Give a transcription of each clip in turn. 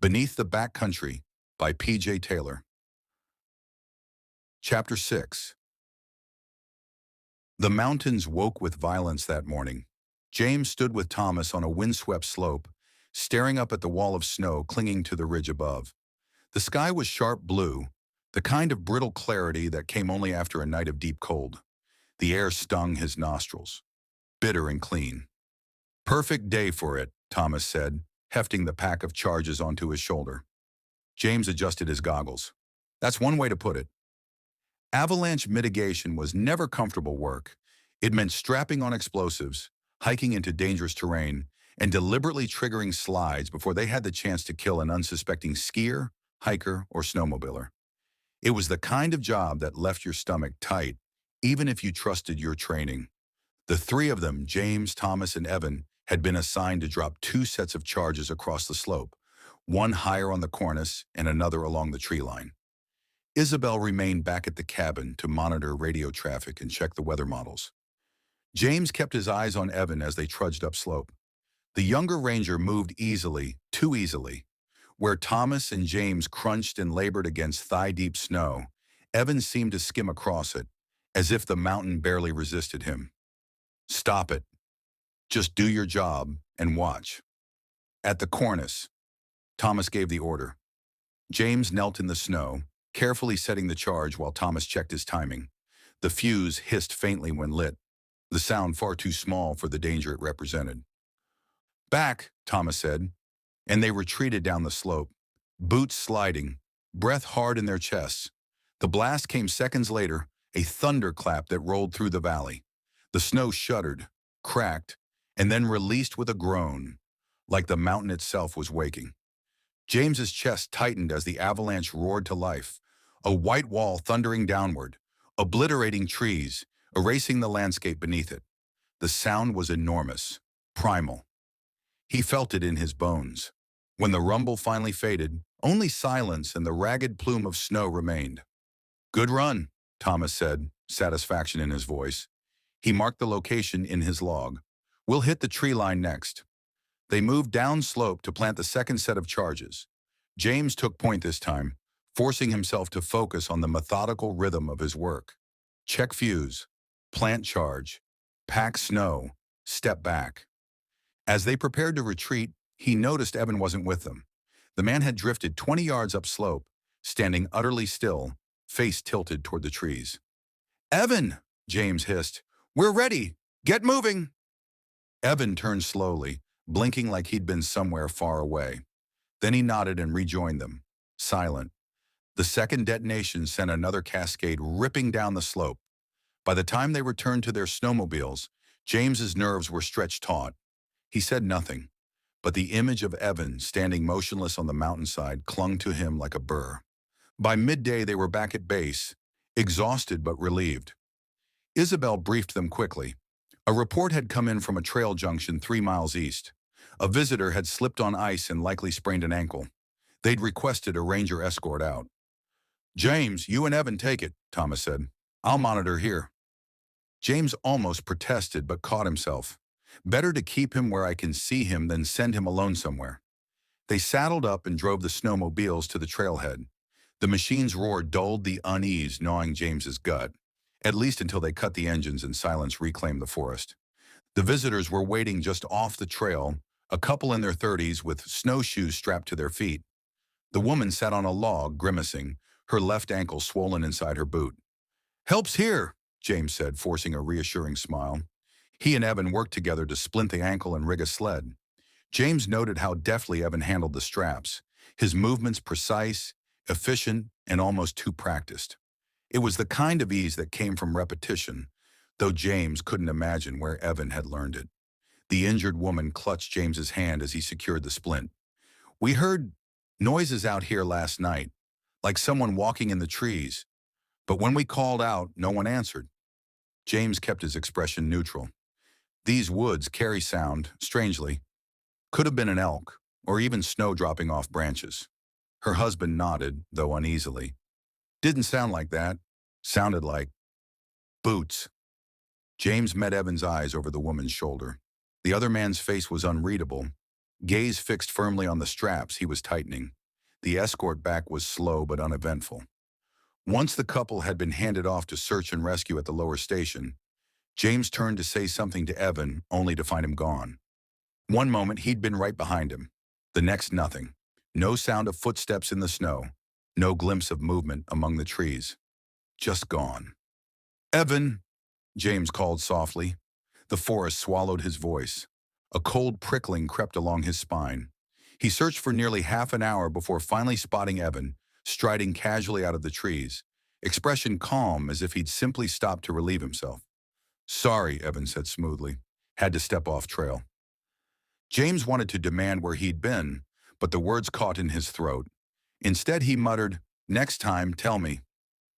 Beneath the Backcountry by P.J. Taylor. Chapter 6. The mountains woke with violence that morning. James stood with Thomas on a windswept slope, staring up at the wall of snow clinging to the ridge above. The sky was sharp blue, the kind of brittle clarity that came only after a night of deep cold. The air stung his nostrils, bitter and clean. "Perfect day for it," Thomas said, hefting the pack of charges onto his shoulder. James adjusted his goggles. "That's one way to put it." Avalanche mitigation was never comfortable work. It meant strapping on explosives, hiking into dangerous terrain, and deliberately triggering slides before they had the chance to kill an unsuspecting skier, hiker, or snowmobiler. It was the kind of job that left your stomach tight, even if you trusted your training. The three of them, James, Thomas, and Evan, had been assigned to drop two sets of charges across the slope, one higher on the cornice and another along the tree line. Isabel remained back at the cabin to monitor radio traffic and check the weather models. James kept his eyes on Evan as they trudged upslope. The younger ranger moved easily, too easily. Where Thomas and James crunched and labored against thigh-deep snow, Evan seemed to skim across it, as if the mountain barely resisted him. "Stop it. Just do your job and watch." At the cornice, Thomas gave the order. James knelt in the snow, carefully setting the charge while Thomas checked his timing. The fuse hissed faintly when lit, the sound far too small for the danger it represented. "Back," Thomas said, and they retreated down the slope, boots sliding, breath hard in their chests. The blast came seconds later, a thunderclap that rolled through the valley. The snow shuddered, cracked, and then released with a groan, like the mountain itself was waking. James's chest tightened as the avalanche roared to life, a white wall thundering downward, obliterating trees, erasing the landscape beneath it. The sound was enormous, primal. He felt it in his bones. When the rumble finally faded, only silence and the ragged plume of snow remained. "Good run," Thomas said, satisfaction in his voice. He marked the location in his log. "We'll hit the tree line next." They moved downslope to plant the second set of charges. James took point this time, forcing himself to focus on the methodical rhythm of his work. Check fuse, plant charge, pack snow, step back. As they prepared to retreat, he noticed Evan wasn't with them. The man had drifted 20 yards upslope, standing utterly still, face tilted toward the trees. "Evan!" James hissed. "We're ready! Get moving!" Evan turned slowly, blinking like he'd been somewhere far away. Then he nodded and rejoined them, silent. The second detonation sent another cascade ripping down the slope. By the time they returned to their snowmobiles, James's nerves were stretched taut. He said nothing, but the image of Evan standing motionless on the mountainside clung to him like a burr. By midday they were back at base, exhausted but relieved. Isabel briefed them quickly. A report had come in from a trail junction 3 miles east. A visitor had slipped on ice and likely sprained an ankle. They'd requested a ranger escort out. "James, you and Evan take it," Thomas said. "I'll monitor here." James almost protested but caught himself. Better to keep him where I can see him than send him alone somewhere. They saddled up and drove the snowmobiles to the trailhead. The machine's roar dulled the unease gnawing James's gut, at least until they cut the engines and silence reclaimed the forest. The visitors were waiting just off the trail, a couple in their 30s with snowshoes strapped to their feet. The woman sat on a log, grimacing, her left ankle swollen inside her boot. "Help's here," James said, forcing a reassuring smile. He and Evan worked together to splint the ankle and rig a sled. James noted how deftly Evan handled the straps, his movements precise, efficient, and almost too practiced. It was the kind of ease that came from repetition, though James couldn't imagine where Evan had learned it. The injured woman clutched James's hand as he secured the splint. "We heard noises out here last night, like someone walking in the trees, but when we called out, no one answered." James kept his expression neutral. "These woods carry sound, strangely. Could have been an elk, or even snow dropping off branches." Her husband nodded, though uneasily. "Didn't sound like that. Sounded like boots." James met Evan's eyes over the woman's shoulder. The other man's face was unreadable, gaze fixed firmly on the straps he was tightening. The escort back was slow but uneventful. Once the couple had been handed off to search and rescue at the lower station, James turned to say something to Evan, only to find him gone. One moment he'd been right behind him. The next, nothing. No sound of footsteps in the snow. No glimpse of movement among the trees. Just gone. "Evan," James called softly. The forest swallowed his voice. A cold prickling crept along his spine. He searched for nearly half an hour before finally spotting Evan, striding casually out of the trees, expression calm as if he'd simply stopped to relieve himself. "Sorry," Evan said smoothly. "Had to step off trail." James wanted to demand where he'd been, but the words caught in his throat. Instead, he muttered, "Next time, tell me."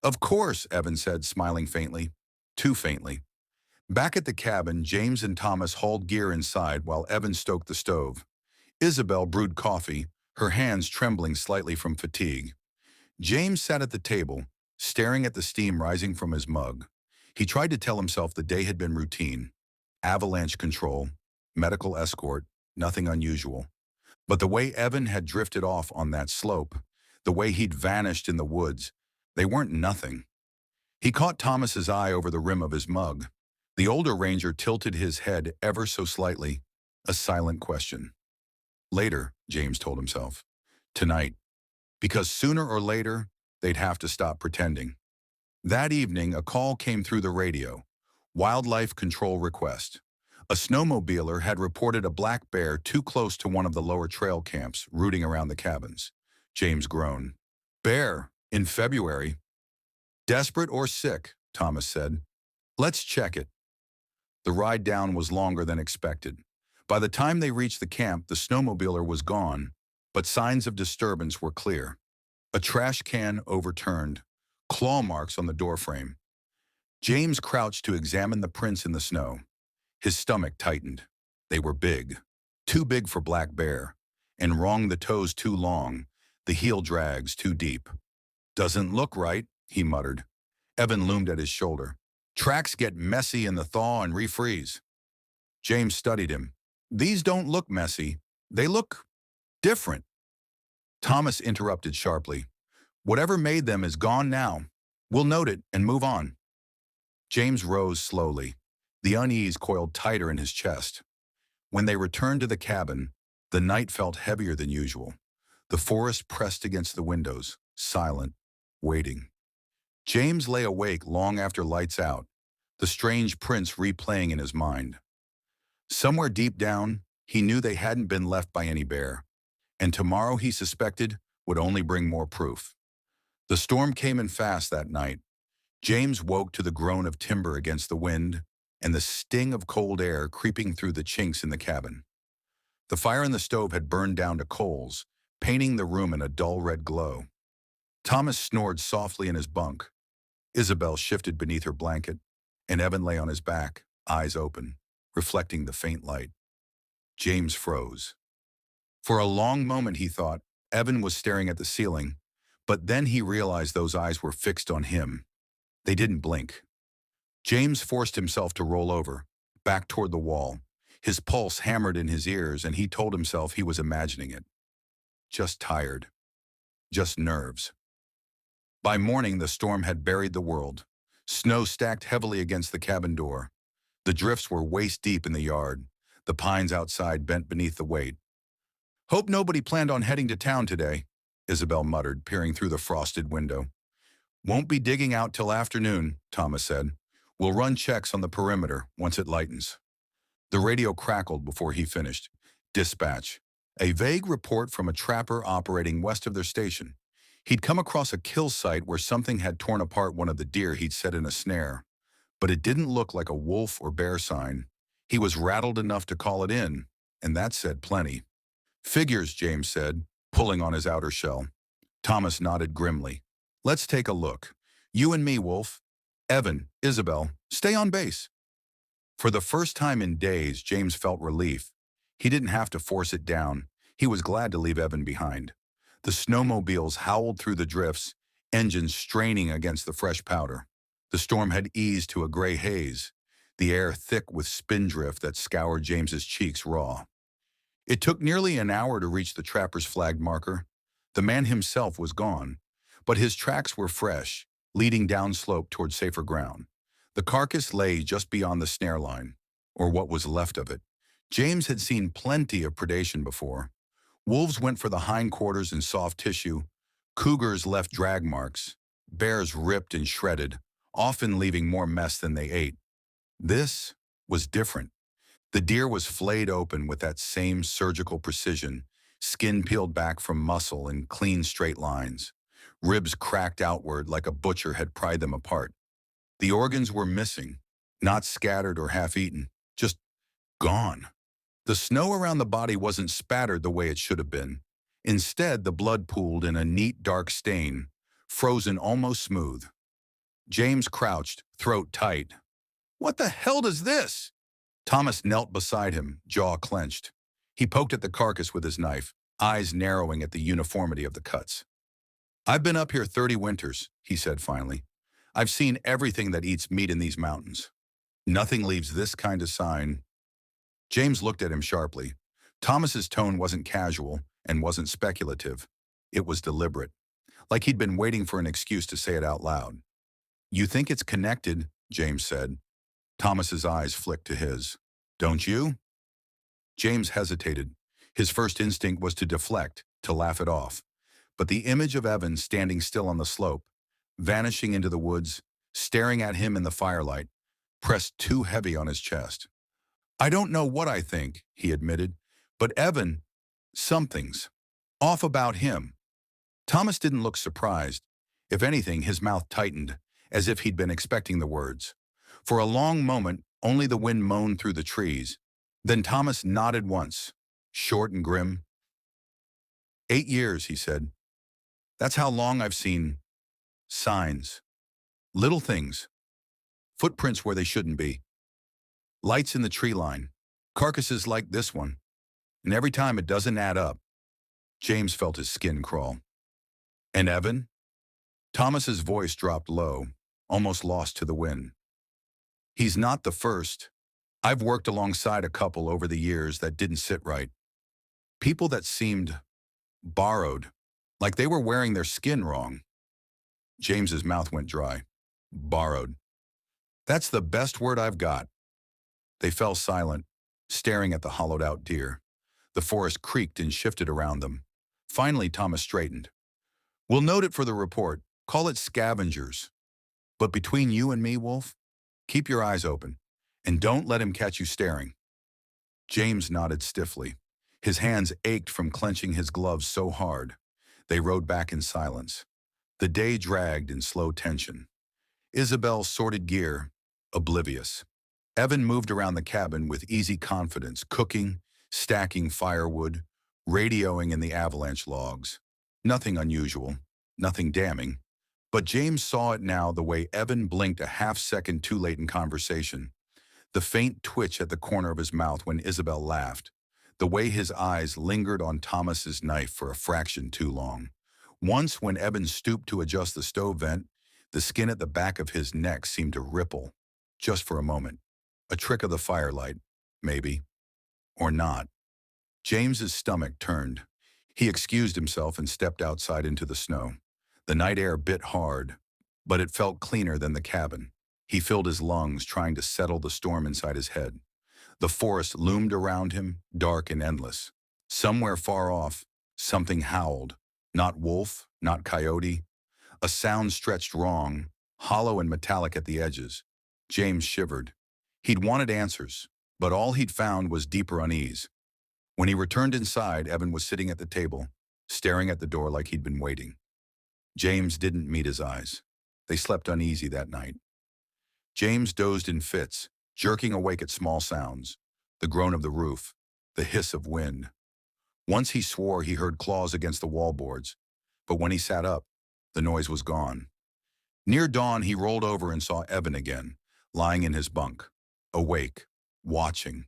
"Of course," Evan said, smiling faintly. Too faintly. Back at the cabin, James and Thomas hauled gear inside while Evan stoked the stove. Isabel brewed coffee, her hands trembling slightly from fatigue. James sat at the table, staring at the steam rising from his mug. He tried to tell himself the day had been routine. Avalanche control, medical escort, nothing unusual. But the way Evan had drifted off on that slope, the way he'd vanished in the woods, they weren't nothing. He caught Thomas's eye over the rim of his mug. The older ranger tilted his head ever so slightly, a silent question. Later, James told himself. Tonight. Because sooner or later, they'd have to stop pretending. That evening, a call came through the radio. Wildlife control request. A snowmobiler had reported a black bear too close to one of the lower trail camps, rooting around the cabins. James groaned. "Bear, in February." "Desperate or sick," Thomas said. "Let's check it." The ride down was longer than expected. By the time they reached the camp, the snowmobiler was gone, but signs of disturbance were clear. A trash can overturned, claw marks on the doorframe. James crouched to examine the prints in the snow. His stomach tightened. They were big. Too big for black bear. And wrong, the toes too long, the heel drags too deep. "Doesn't look right," he muttered. Evan loomed at his shoulder. "Tracks get messy in the thaw and refreeze." James studied him. "These don't look messy. They look different." Thomas interrupted sharply. "Whatever made them is gone now. We'll note it and move on." James rose slowly. The unease coiled tighter in his chest. When they returned to the cabin, the night felt heavier than usual. The forest pressed against the windows, silent, waiting. James lay awake long after lights out, the strange prints replaying in his mind. Somewhere deep down, he knew they hadn't been left by any bear, and tomorrow, he suspected, would only bring more proof. The storm came in fast that night. James woke to the groan of timber against the wind and the sting of cold air creeping through the chinks in the cabin. The fire in the stove had burned down to coals, painting the room in a dull red glow. Thomas snored softly in his bunk. Isabel shifted beneath her blanket, and Evan lay on his back, eyes open, reflecting the faint light. James froze. For a long moment, he thought, Evan was staring at the ceiling, but then he realized those eyes were fixed on him. They didn't blink. James forced himself to roll over, back toward the wall. His pulse hammered in his ears, and he told himself he was imagining it. Just tired. Just nerves. By morning, the storm had buried the world. Snow stacked heavily against the cabin door. The drifts were waist-deep in the yard, the pines outside bent beneath the weight. "Hope nobody planned on heading to town today," Isabel muttered, peering through the frosted window. "Won't be digging out till afternoon," Thomas said. "We'll run checks on the perimeter once it lightens." The radio crackled before he finished. Dispatch. A vague report from a trapper operating west of their station. He'd come across a kill site where something had torn apart one of the deer he'd set in a snare. But it didn't look like a wolf or bear sign. He was rattled enough to call it in, and that said plenty. "Figures," James said, pulling on his outer shell. Thomas nodded grimly. "Let's take a look. You and me, Wolf. Evan, Isabel, stay on base." For the first time in days, James felt relief. He didn't have to force it down. He was glad to leave Evan behind. The snowmobiles howled through the drifts, engines straining against the fresh powder. The storm had eased to a gray haze, the air thick with spindrift that scoured James's cheeks raw. It took nearly an hour to reach the trapper's flagged marker. The man himself was gone, but his tracks were fresh, leading downslope toward safer ground. The carcass lay just beyond the snare line, or what was left of it. James had seen plenty of predation before. Wolves went for the hindquarters and soft tissue. Cougars left drag marks. Bears ripped and shredded, often leaving more mess than they ate. This was different. The deer was flayed open with that same surgical precision, skin peeled back from muscle in clean straight lines. Ribs cracked outward like a butcher had pried them apart. The organs were missing, not scattered or half-eaten, just gone. The snow around the body wasn't spattered the way it should have been. Instead, the blood pooled in a neat dark stain, frozen almost smooth. James crouched, throat tight. "What the hell does this?" Thomas knelt beside him, jaw clenched. He poked at the carcass with his knife, eyes narrowing at the uniformity of the cuts. "I've been up here 30 winters," he said finally. "I've seen everything that eats meat in these mountains. Nothing leaves this kind of sign." James looked at him sharply. Thomas's tone wasn't casual and wasn't speculative. It was deliberate, like he'd been waiting for an excuse to say it out loud. "You think it's connected," James said. Thomas's eyes flicked to his. "Don't you?" James hesitated. His first instinct was to deflect, to laugh it off. But the image of Evan standing still on the slope, vanishing into the woods, staring at him in the firelight, pressed too heavy on his chest. "I don't know what I think," he admitted, "but Evan, something's off about him." Thomas didn't look surprised. If anything, his mouth tightened, as if he'd been expecting the words. For a long moment, only the wind moaned through the trees. Then Thomas nodded once, short and grim. "8 years," he said. "That's how long I've seen signs. Little things. Footprints where they shouldn't be. Lights in the tree line. Carcasses like this one. And every time it doesn't add up." James felt his skin crawl. "And Evan?" Thomas's voice dropped low, almost lost to the wind. "He's not the first. I've worked alongside a couple over the years that didn't sit right. People that seemed borrowed, like they were wearing their skin wrong." James's mouth went dry. "Borrowed. That's the best word I've got." They fell silent, staring at the hollowed-out deer. The forest creaked and shifted around them. Finally, Thomas straightened. "We'll note it for the report. Call it scavengers. But between you and me, Wolf, keep your eyes open, and don't let him catch you staring." James nodded stiffly. His hands ached from clenching his gloves so hard. They rode back in silence. The day dragged in slow tension. Isabel sorted gear, oblivious. Evan moved around the cabin with easy confidence, cooking, stacking firewood, radioing in the avalanche logs. Nothing unusual, nothing damning. But James saw it now the way Evan blinked a half-second too late in conversation. The faint twitch at the corner of his mouth when Isabel laughed. The way his eyes lingered on Thomas's knife for a fraction too long. Once, when Evan stooped to adjust the stove vent, the skin at the back of his neck seemed to ripple, just for a moment. A trick of the firelight, maybe. Or not. James's stomach turned. He excused himself and stepped outside into the snow. The night air bit hard, but it felt cleaner than the cabin. He filled his lungs, trying to settle the storm inside his head. The forest loomed around him, dark and endless. Somewhere far off, something howled. Not wolf, not coyote. A sound stretched wrong, hollow and metallic at the edges. James shivered. He'd wanted answers, but all he'd found was deeper unease. When he returned inside, Evan was sitting at the table, staring at the door like he'd been waiting. James didn't meet his eyes. They slept uneasy that night. James dozed in fits, jerking awake at small sounds, the groan of the roof, the hiss of wind. Once he swore he heard claws against the wallboards, but when he sat up, the noise was gone. Near dawn, he rolled over and saw Evan again, lying in his bunk, awake, watching.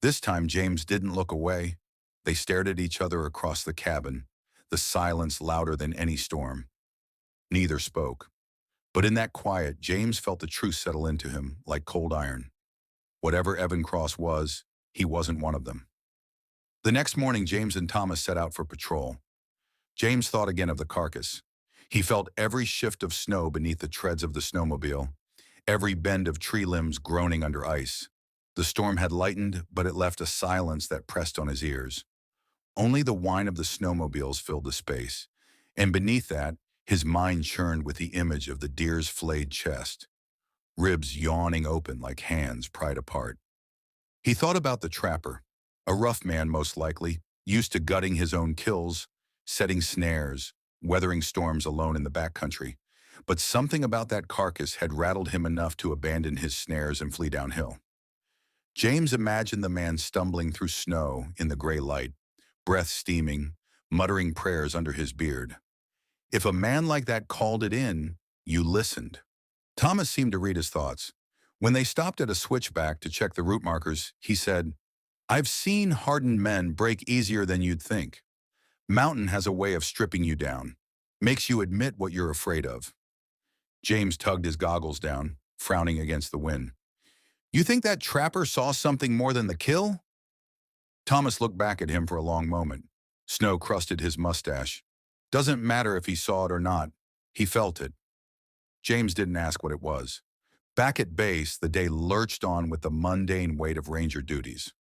This time, James didn't look away. They stared at each other across the cabin, the silence louder than any storm. Neither spoke. But in that quiet, James felt the truth settle into him like cold iron. Whatever Evan Cross was, he wasn't one of them. The next morning, James and Thomas set out for patrol. James thought again of the carcass. He felt every shift of snow beneath the treads of the snowmobile, every bend of tree limbs groaning under ice. The storm had lightened, but it left a silence that pressed on his ears. Only the whine of the snowmobiles filled the space, and beneath that, his mind churned with the image of the deer's flayed chest, ribs yawning open like hands pried apart. He thought about the trapper, a rough man most likely, used to gutting his own kills, setting snares, weathering storms alone in the backcountry. But something about that carcass had rattled him enough to abandon his snares and flee downhill. James imagined the man stumbling through snow in the gray light, breath steaming, muttering prayers under his beard. If a man like that called it in, you listened. Thomas seemed to read his thoughts. When they stopped at a switchback to check the route markers, he said, "I've seen hardened men break easier than you'd think. Mountain has a way of stripping you down, makes you admit what you're afraid of." James tugged his goggles down, frowning against the wind. "You think that trapper saw something more than the kill?" Thomas looked back at him for a long moment. Snow crusted his mustache. Doesn't matter if he saw it or not. He felt it. James didn't ask what it was. Back at base, the day lurched on with the mundane weight of ranger duties.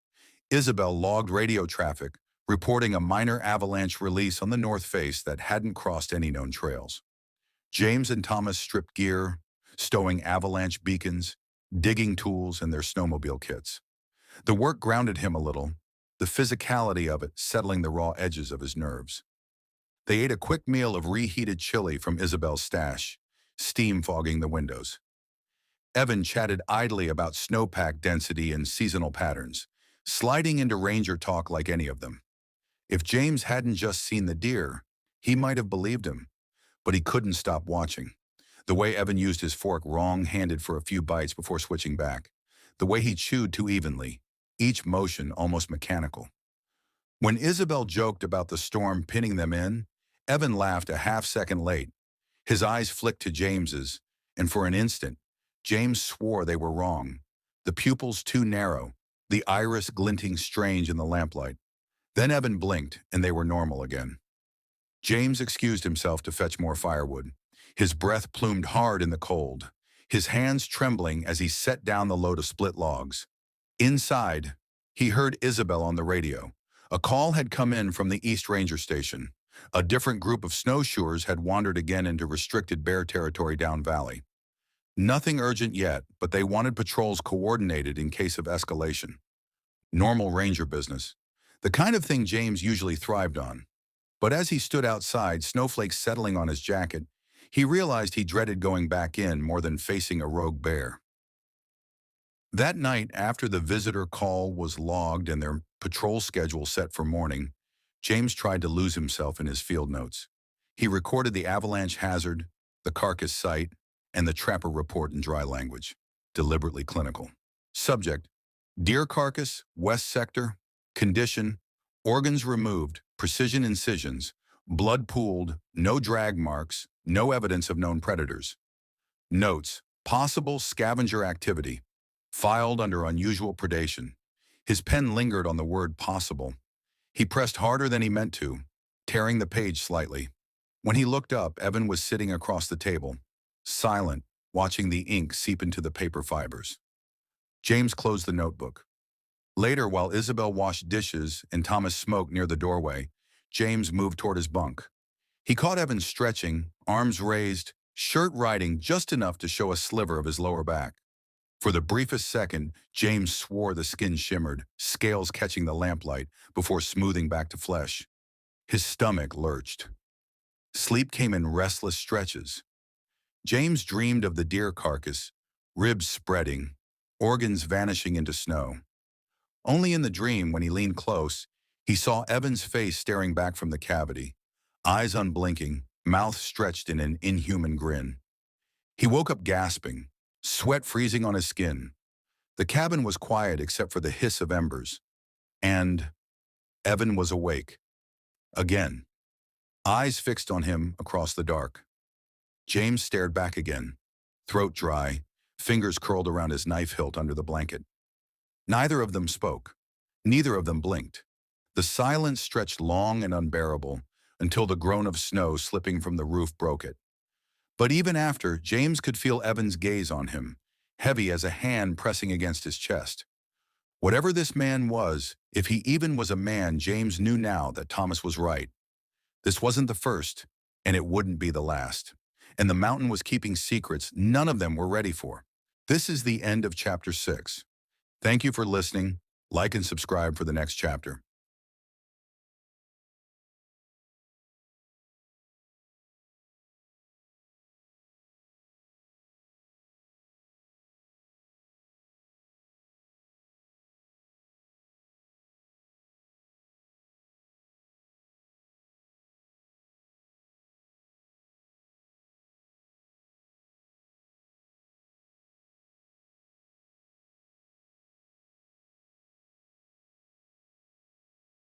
Isabel logged radio traffic, reporting a minor avalanche release on the north face that hadn't crossed any known trails. James and Thomas stripped gear, stowing avalanche beacons, digging tools, and their snowmobile kits. The work grounded him a little, the physicality of it settling the raw edges of his nerves. They ate a quick meal of reheated chili from Isabel's stash, steam fogging the windows. Evan chatted idly about snowpack density and seasonal patterns, sliding into ranger talk like any of them. If James hadn't just seen the deer, he might have believed him, but he couldn't stop watching. The way Evan used his fork wrong-handed for a few bites before switching back. The way he chewed too evenly, each motion almost mechanical. When Isabel joked about the storm pinning them in, Evan laughed a half-second late. His eyes flicked to James's, and for an instant, James swore they were wrong. The pupils too narrow, the iris glinting strange in the lamplight. Then Evan blinked, and they were normal again. James excused himself to fetch more firewood. His breath plumed hard in the cold, his hands trembling as he set down the load of split logs. Inside, he heard Isabel on the radio. A call had come in from the East Ranger Station. A different group of snowshoers had wandered again into restricted bear territory down valley. Nothing urgent yet, but they wanted patrols coordinated in case of escalation. Normal ranger business. The kind of thing James usually thrived on. But as he stood outside, snowflakes settling on his jacket, he realized he dreaded going back in more than facing a rogue bear. That night, after the visitor call was logged and their patrol schedule set for morning, James tried to lose himself in his field notes. He recorded the avalanche hazard, the carcass site, and the trapper report in dry language, deliberately clinical. Subject: deer carcass, west sector, condition, organs removed, precision incisions, blood pooled, no drag marks, no evidence of known predators. Notes: possible scavenger activity, filed under unusual predation. His pen lingered on the word possible. He pressed harder than he meant to, tearing the page slightly. When he looked up, Evan was sitting across the table, silent, watching the ink seep into the paper fibers. James closed the notebook. Later, while Isabel washed dishes and Thomas smoked near the doorway, James moved toward his bunk. He caught Evan stretching, arms raised, shirt riding just enough to show a sliver of his lower back. For the briefest second, James swore the skin shimmered, scales catching the lamplight, before smoothing back to flesh. His stomach lurched. Sleep came in restless stretches. James dreamed of the deer carcass, ribs spreading, organs vanishing into snow. Only in the dream, when he leaned close, he saw Evan's face staring back from the cavity, eyes unblinking, mouth stretched in an inhuman grin. He woke up gasping, sweat freezing on his skin. The cabin was quiet except for the hiss of embers. And Evan was awake. Again. Eyes fixed on him across the dark. James stared back again, throat dry, fingers curled around his knife hilt under the blanket. Neither of them spoke. Neither of them blinked. The silence stretched long and unbearable until the groan of snow slipping from the roof broke it. But even after, James could feel Evan's gaze on him, heavy as a hand pressing against his chest. Whatever this man was, if he even was a man, James knew now that Thomas was right. This wasn't the first, and it wouldn't be the last. And the mountain was keeping secrets none of them were ready for. This is the end of chapter 6. Thank you for listening. Like and subscribe for the next chapter.